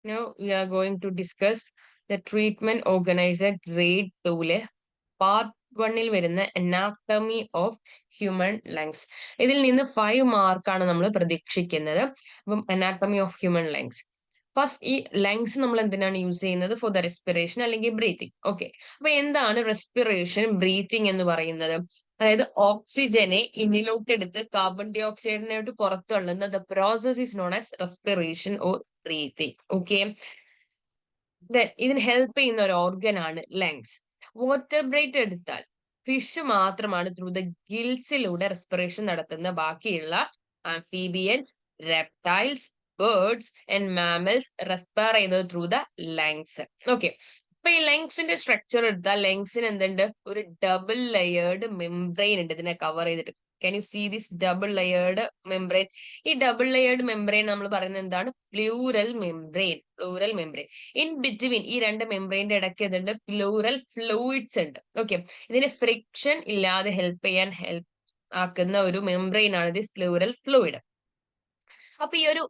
Now we are going to discuss the treatment organizer grade 2 part 1 വരുന്ന anatomy of human lungs. ഇതിൽ നിന്ന് 5 മാർക്കാണ് നമ്മൾ പ്രതീക്ഷിക്കുന്നത്. അപ്പം anatomy of human lungs. First ഈ ലങ്സ് നമ്മൾ എന്തിനാണ് യൂസ് ചെയ്യുന്നത്? ഫോർ ദ റെസ്പിറേഷൻ അല്ലെങ്കിൽ ബ്രീത്തിങ്. ഓക്കെ, അപ്പൊ എന്താണ് റെസ്പിറേഷൻ ബ്രീത്തിങ് എന്ന് പറയുന്നത്? അതായത് ഓക്സിജനെ ഇന്നിലോട്ട് എടുത്ത് കാർബൺ ഡൈ ഓക്സൈഡിനോട്ട് പുറത്തു തള്ളുന്ന the process is known as respiration or breathing. Okay, ഇതിന് ഹെൽപ്പ് ചെയ്യുന്ന ഒരു ഓർഗൻ ആണ് ലങ്സ്. വേർട്ടബ്രേറ്റ് എടുത്താൽ ഫിഷ് മാത്രമാണ് ത്രൂ ദ ഗിൽസിലൂടെ റെസ്പിറേഷൻ നടത്തുന്ന. ബാക്കിയുള്ള amphibians, reptiles, birds and mammals respire ചെയ്യുന്നത് ത്രൂ ദ ലങ്സ്. ഓക്കെ, അപ്പൊ ഈ ലങ്സിന്റെ സ്ട്രക്ചർ എടുത്താൽ ലങ്സിന് എന്തുണ്ട്? ഒരു ഡബിൾ ലെയേർഡ് മെംബ്രെയിൻ ഉണ്ട് ഇതിനെ കവർ ചെയ്തിട്ട്. Can you see this double layered membrane? ഈ ഡബിൾ ലെയേർഡ് മെംബ്രെയിൻ നമ്മൾ പറയുന്നത് എന്താണ്? Plural membrane. Plural membrane. In between ഈ രണ്ട് മെംബ്രെയിന്റെ ഇടയ്ക്ക് എന്തുണ്ട്? പ്ലൂറൽ ഫ്ലൂയിഡ്സ് ഉണ്ട്. ഓക്കെ, ഇതിന് ഫ്രിക്ഷൻ ഇല്ലാതെ ഹെൽപ്പ് ആക്കുന്ന ഒരു മെംബ്രെയിൻ ആണ് ദിസ് പ്ലൂറൽ ഫ്ലൂയിഡ്. അപ്പൊ ഈ ഒരു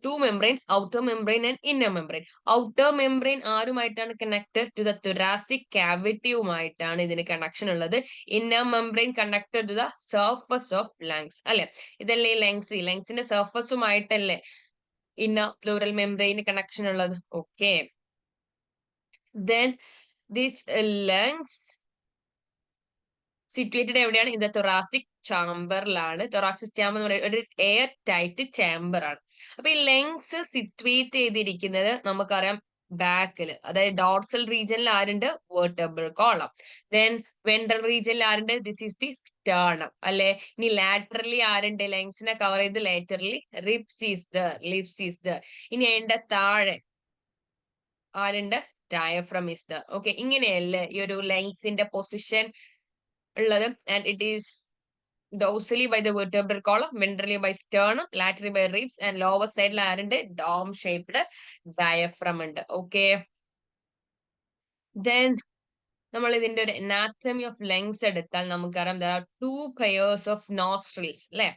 two membranes, outer membrane and inner membrane. Outer membrane ആരുമായിട്ടാണ് connected to the thoracic cavity യുമായിട്ടാണ് ഇതിന് കണക്ഷൻ ഉള്ളത്. Inner membrane connected to the surface of lungs. അല്ലെ, ഇതല്ലേ ലങ്സിന്റെ സർഫസുമായിട്ടല്ലേ inner pleural membrane കണക്ഷൻ ഉള്ളത്. Okay, then this lungs situated എവിടെയാണ്? In the thoracic ചാമ്പറിലാണ്. Thoracic chamber എന്ന് പറയുന്നത് ഒരു എയർ ടൈറ്റ് ചാമ്പർ ആണ്. അപ്പൊ ഈ ലങ്സ് സിറ്റുവേറ്റ് ചെയ്തിരിക്കുന്നത് നമുക്കറിയാം ബാക്കിൽ, അതായത് ഡോർസൽ റീജിയനിൽ ആരുണ്ട്? Vertebral column. ദെൻ വെൻട്രൽ റീജിയനിൽ ആരുണ്ട്? ദിസ് ഈസ് ദി സ്റ്റേർണം അല്ലെ. ഇനി ലാറ്ററലി ആരുണ്ട്? ലങ്സിനെ കവർ ചെയ്ത് ലാറ്ററലി ലിപ്സ് ഈസ് ദ. ഇനി അതിന്റെ താഴെ ആരുണ്ട്? Diaphragm is the. ഓക്കെ, ഇങ്ങനെയല്ലേ ഈ ഒരു ലങ്സിന്റെ പൊസിഷൻ ഉള്ളത്. And it is dorsally by the vertebral column, ventrally by sternum, laterally by ribs, and lower side ആരുണ്ട്? dome shaped diaphragm ഉണ്ട്. ഓക്കെ, then നമ്മൾ ഇതിന്റെ ഒരു anatomy of lungs എടുത്താൽ നമുക്കറിയാം there are two pairs of nostrils അല്ലെ.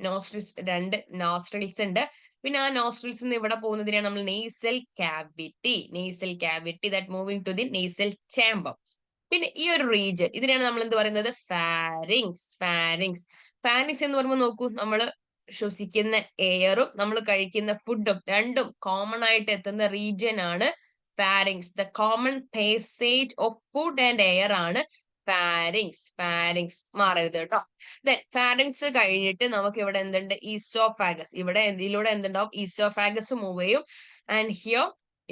Nostrils, രണ്ട് nostrils ഉണ്ട്. പിന്നെ ആ നോസ്ട്രിൽസ് ഇവിടെ പോകുന്നതിനാണ് നമ്മൾ nasal cavity that moving to the nasal chamber. പിന്നെ ഈ ഒരു റീജിയൻ ഇതിനെയാണ് നമ്മൾ എന്ത് പറയുന്നത്? ഫാരിങ്സ്. ഫാരിങ്സ് എന്ന് പറയുമ്പോൾ നോക്കൂ, നമ്മൾ ശ്വസിക്കുന്ന എയറും നമ്മൾ കഴിക്കുന്ന ഫുഡും രണ്ടും കോമൺ ആയിട്ട് എത്തുന്ന റീജിയൻ ആണ് pharynx. The common passage of food and air ആണ് ഫാരിങ്സ്. മാറരുത് കേട്ടോ. ദെൻ ഫാരിങ്സ് കഴിഞ്ഞിട്ട് നമുക്ക് ഇവിടെ എന്തുണ്ട്? ഈസോഫാഗസ്. ഇതിലൂടെ എന്തുണ്ടാവും? ഈസോഫാഗസ് മൂവ് ചെയ്യും. ആൻഡ് ഹിയർ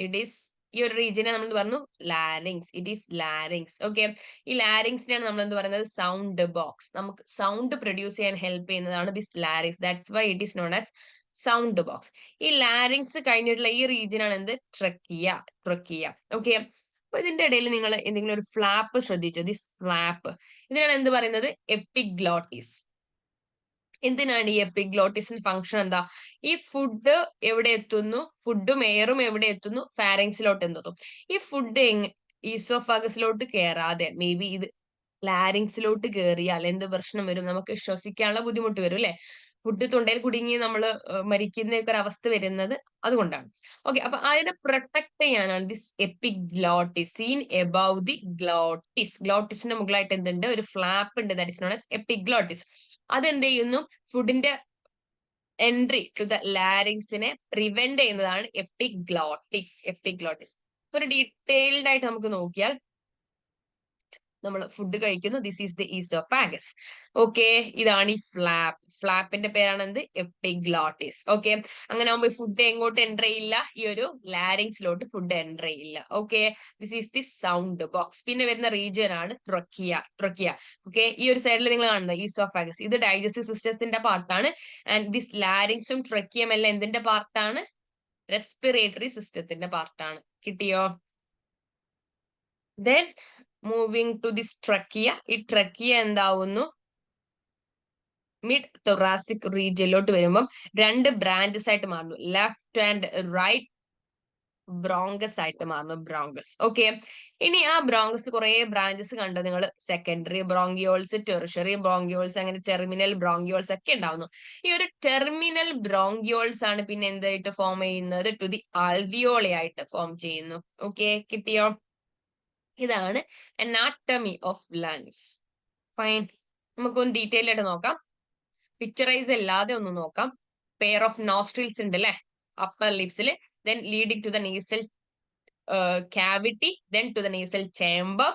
ഇറ്റ് ഈസ്, ഈ ഒരു റീജിയനെ നമ്മൾ പറഞ്ഞു larynx. It is larynx. Okay, ഈ ലാരിങ്സിനെയാണ് നമ്മൾ എന്ത് പറയുന്നത്? Sound box. നമുക്ക് സൗണ്ട് പ്രൊഡ്യൂസ് ചെയ്യാൻ ഹെൽപ്പ് ചെയ്യുന്നതാണ് this larynx. That's why it is known as sound box. ഈ ലാരിങ്സ് കഴിഞ്ഞിട്ടുള്ള ഈ റീജിയൻ ആണ് എന്ത്? ട്രക്കിയ. ഓക്കെ, അപ്പൊ ഇതിന്റെ ഇടയിൽ നിങ്ങൾ എന്തെങ്കിലും ഒരു ഫ്ലാപ്പ് ശ്രദ്ധിച്ചോ? ദിസ് ഫ്ലാപ്പ്, ഇതിനാണ് എന്ത് പറയുന്നത്? എപ്പിഗ്ലോട്ടിസ്. എന്തിനാണ് ഈ എപ്പിഗ്ലോട്ടിസിന്റെ ഫംഗ്ഷൻ എന്താ? ഈ ഫുഡ് എവിടെ എത്തുന്നു? ഫുഡും എയറും എവിടെ എത്തുന്നു? ഫാരിങ്സിലോട്ട് എത്തുന്നു. ഈ ഫുഡ് ഈസോഫാഗസിലോട്ട് കയറാതെ മേ ബി ഇത് ലാരിങ്സിലോട്ട് കയറിയാൽ എന്ത് പ്രശ്നം വരും? നമുക്ക് ശ്വസിക്കാനുള്ള ബുദ്ധിമുട്ട് വരും അല്ലെ. ഫുഡ് തൊണ്ടയിൽ കുടുങ്ങി നമ്മൾ മരിക്കുന്ന ഒരു അവസ്ഥ വരുന്നത് അതുകൊണ്ടാണ്. ഓക്കെ, അപ്പൊ അതിനെ പ്രൊട്ടക്ട് ചെയ്യാനാണ് this epiglottis seen above the glottis. ഗ്ലോട്ടിസിന്റെ മുകളിലായിട്ട് എന്തുണ്ട്? ഒരു ഫ്ലാപ്പ് ഉണ്ട്. That is known as epiglottis. അതെന്ത് ചെയ്യുന്നു? ഫുഡിന്റെ എൻട്രി ടു ദ ലാരിങ്സിനെ പ്രിവെന്റ് ചെയ്യുന്നതാണ് എപ്പിഗ്ലോട്ടിസ്. ഒരു ഡീറ്റെയിൽഡ് ആയിട്ട് നമുക്ക് നോക്കിയാൽ നമ്മൾ ഫുഡ് കഴിക്കുന്നു. This is the oesophagus. Okay, ഇതാണ് ഈ ഫ്ലാപ്പിന്റെ പേരാണ് എന്ത്? എപ്പിഗ്ലോട്ടിസ്. ഓക്കെ, അങ്ങനെ ആകുമ്പോൾ ഫുഡ് എങ്ങോട്ട് എൻ്റർ ചെയ്യില്ല? ഈ ഒരു ലാരിങ്സിലോട്ട് ഫുഡ് എൻ്റർ ചെയ്യില്ല. Okay, this is the sound box. പിന്നെ വരുന്ന റീജിയൻ ആണ് ട്രക്കിയ. ഓക്കെ, ഈ ഒരു സൈഡിൽ നിങ്ങൾ കാണുന്നത് ഈസോഫാഗസ്. ഇത് ഡൈജസ്റ്റീവ് സിസ്റ്റത്തിന്റെ പാർട്ടാണ്. ആൻഡ് ദിസ് ലാരിങ്സും ട്രക്കിയം എല്ലാം എന്തിന്റെ പാർട്ടാണ്? റെസ്പിറേറ്ററി സിസ്റ്റത്തിന്റെ പാർട്ടാണ്. കിട്ടിയോ? Then moving to this trachea. ഈ ട്രക്കിയ എന്താവുന്നു? മിഡ് തൊറാസിക് റീജിയനിലോട്ട് വരുമ്പം രണ്ട് ബ്രാഞ്ചസ് ആയിട്ട് മാറുന്നു. ലെഫ്റ്റ് ആൻഡ് റൈറ്റ് ബ്രോങ്കസ് ആയിട്ട് മാറുന്നു, ബ്രോങ്കസ്. ഓക്കെ, ഇനി ആ ബ്രോങ്കസ് കുറെ ബ്രാഞ്ചസ് കണ്ടു നിങ്ങൾ, സെക്കൻഡറി ബ്രോങ്കിയോൾസ്, ടെറിഷറി ബ്രോങ്കിയോൾസ്, അങ്ങനെ ടെർമിനൽ ബ്രോങ്കിയോൾസ് ഒക്കെ ഉണ്ടാവുന്നു. ഈ ഒരു ടെർമിനൽ ബ്രോങ്കിയോൾസ് ആണ് പിന്നെ എന്തായിട്ട് ഫോം ചെയ്യുന്നത്, ടു ദി ആൽവിയോളി ആയിട്ട് ഫോം ചെയ്യുന്നു. ഓക്കെ, കിട്ടിയോ? ഇതാണ് അനാട്ടമി ഓഫ് ലങ്സ്. ഫൈൻ, നമുക്കൊന്ന് ഡീറ്റെയിൽ ആയിട്ട് നോക്കാം. പിക്ചറൈസ് അല്ലാതെ ഒന്ന് നോക്കാം. പെയർ ഓഫ് നോസ്ട്രിൽസ് ഉണ്ട് അല്ലെ അപ്പർ ലിപ്സിൽ, then leading to the nasal cavity, then to the nasal chamber.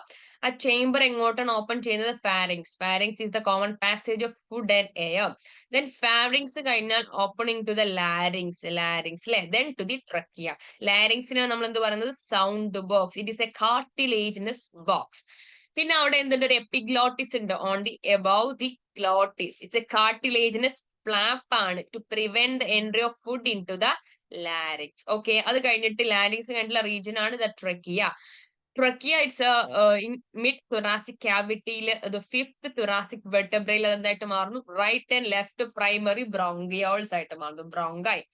ആ ചേംബർ എങ്ങോട്ടാണ് ഓപ്പൺ ചെയ്യുന്നത്? Pharynx. Pharynx is the common passage of food and air. Then pharynx കഴിഞ്ഞാൽ opening to the larynx, larynx അല്ലെ, then to the trachea. ലാരിങ്സിനാണ് നമ്മൾ എന്ത് പറയുന്നത്? Sound box. It is a cartilaginous box. പിന്നെ അവിടെ എന്തുണ്ട്? ഒരു എപ്പിഗ്ലോട്ടിസ് ഉണ്ട് on the above the glottis. It's a cartilaginous flap ആണ് to prevent the entry of food into the larynx. Okay, അത് കഴിഞ്ഞിട്ട് ലാരിങ്സ് കഴിഞ്ഞിട്ടുള്ള റീജിയൻ ആണ് the trachea. Trachea it's in mid thoracic ക്യാവിറ്റിയിൽ ഫിഫ്ത് തൊറാസിക് വെർട്ടബ്രയിൽ എന്തായിട്ട് മാറുന്നു? Right and left primary bronchioles ആയിട്ട് മാറുന്നു, ബ്രോങ്കായി.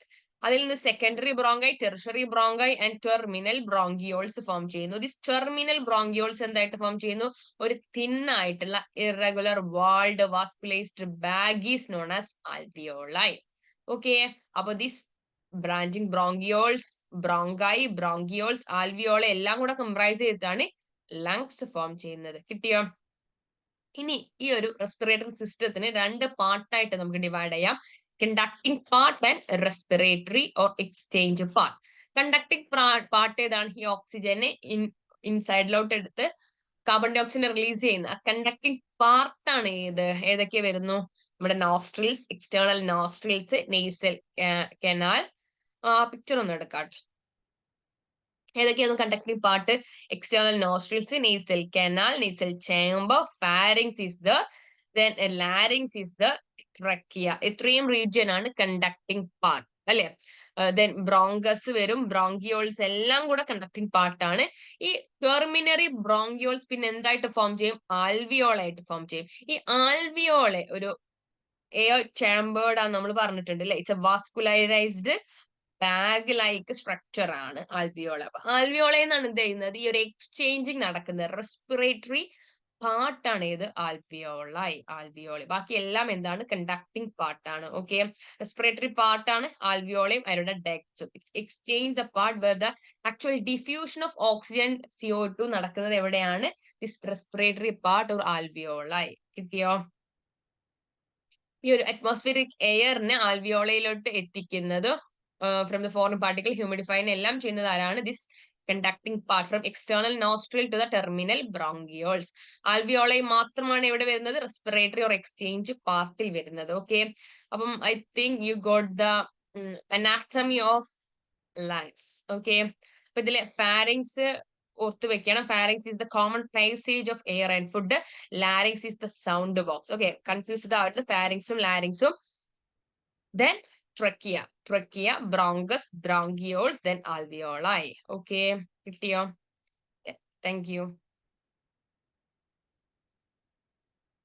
അതിൽ നിന്ന് secondary bronchi, tertiary bronchi and terminal bronchioles form ചെയ്യുന്നു. ദിസ് ടെർമിനൽ ബ്രോങ്കിയോൾസ് എന്തായിട്ട് ഫോം ചെയ്യുന്നു? ഒരു തിൻ ആയിട്ടുള്ള irregular walled vascularised bag is known as alveoli. Okay, അപ്പൊ this branching bronchioles, bronchi, bronchioles, alveoli എല്ലാം കൂടെ കംപ്രൈസ് ചെയ്തിട്ടാണ് ലങ്സ് ഫോം ചെയ്യുന്നത്. കിട്ടിയോ? ഇനി ഈ ഒരു റെസ്പിറേറ്ററി സിസ്റ്റത്തിന് രണ്ട് പാർട്ടായിട്ട് നമുക്ക് ഡിവൈഡ് ചെയ്യാം. Conducting part and respiratory or exchange part. Conducting part ഏതാണ്? ഈ ഓക്സിജനെ ഇൻസൈഡിലോട്ട് എടുത്ത് കാർബൺ ഡൈ ഓക്സൈഡ് റിലീസ് ചെയ്യുന്ന കണ്ടക്ടിങ് പാർട്ടാണ് ഏത്? ഏതൊക്കെ വരുന്നു? നമ്മുടെ nostrils, external nostrils, nasal canal. Picture ഒന്ന് എടുക്കാം. ഏതൊക്കെയാണ് conducting part? External nostrils, nasal canal, nasal chamber, pharynx is the, then larynx is the trachea. ഇത്രയും റീജിയൻ ആണ് കണ്ടക്ടിങ് പാർട്ട് അല്ലെ. ദെൻ ബ്രോങ്കസ് വരും, ബ്രോങ്കിയോൾസ് എല്ലാം കൂടെ കണ്ടക്ടിങ് പാർട്ടാണ്. ഈ ടെർമിനറി ബ്രോങ്കിയോൾസ് പിന്നെ എന്തായിട്ട് ഫോം ചെയ്യും? ആൽവിയോളായിട്ട് ഫോം ചെയ്യും. ഈ ആൽവിയോളെ ഒരു എയർ ചേംബേർഡ് ആണ് നമ്മൾ പറഞ്ഞിട്ടുണ്ട് അല്ലെ. It's a vascularised bag like structure ആണ് ആൽവിയോള. അപ്പൊ ആൽവിയോള എന്നാണ് എന്ത് ചെയ്യുന്നത്? ഈ ഒരു എക്സ്ചേഞ്ചിങ് നടക്കുന്നത്. റെസ്പിറേറ്ററി പാർട്ടാണ് ഏത്? ആൽവിയോളായി, ആൽവിയോളി. ബാക്കി എല്ലാം എന്താണ്? കണ്ടക്ടിങ് പാർട്ടാണ്. ഓക്കെ, റെസ്പിറേറ്ററി പാർട്ടാണ് ആൽവിയോളയും അവരുടെ ഡെക്സും. Exchange the part where the actual diffusion of oxygen CO2 നടക്കുന്നത് എവിടെയാണ്? This respiratory part or alveoli. കിട്ടിയോ? ഈ ഒരു അറ്റ്മോസ്ഫിയറിക് എയറിനെ ആൽവിയോളയിലോട്ട് എത്തിക്കുന്നത് ഫ്രം ദ ഫോറിൻ പാർട്ടിക്കിൾ, ഹ്യൂമിഡിഫൈനെ എല്ലാം ചെയ്യുന്നത് ആരാണ്? This conducting part from external nostril to the terminal bronchioles. Alveoli മാത്രമാണ് എവിടെ വരുന്നത്? റെസ്പിറേറ്ററി ഓർ എക്സ്ചേഞ്ച് പാർട്ടിൽ വരുന്നത്. ഓക്കെ, അപ്പം I think you got the anatomy of lungs. Okay, അപ്പൊ ഇതിലെ ഫാരിങ്സ് ഓർത്ത് വെക്കണം. Pharynx is the common passage of air and food. Larynx is the sound box. Okay, confused ആവരുത്, ഫാരിങ്സും ലാരിങ്സും. Then trachea, trachea, bronchus, bronchioles, then alveoli. Okay, കിട്ടിയോ? Thank you.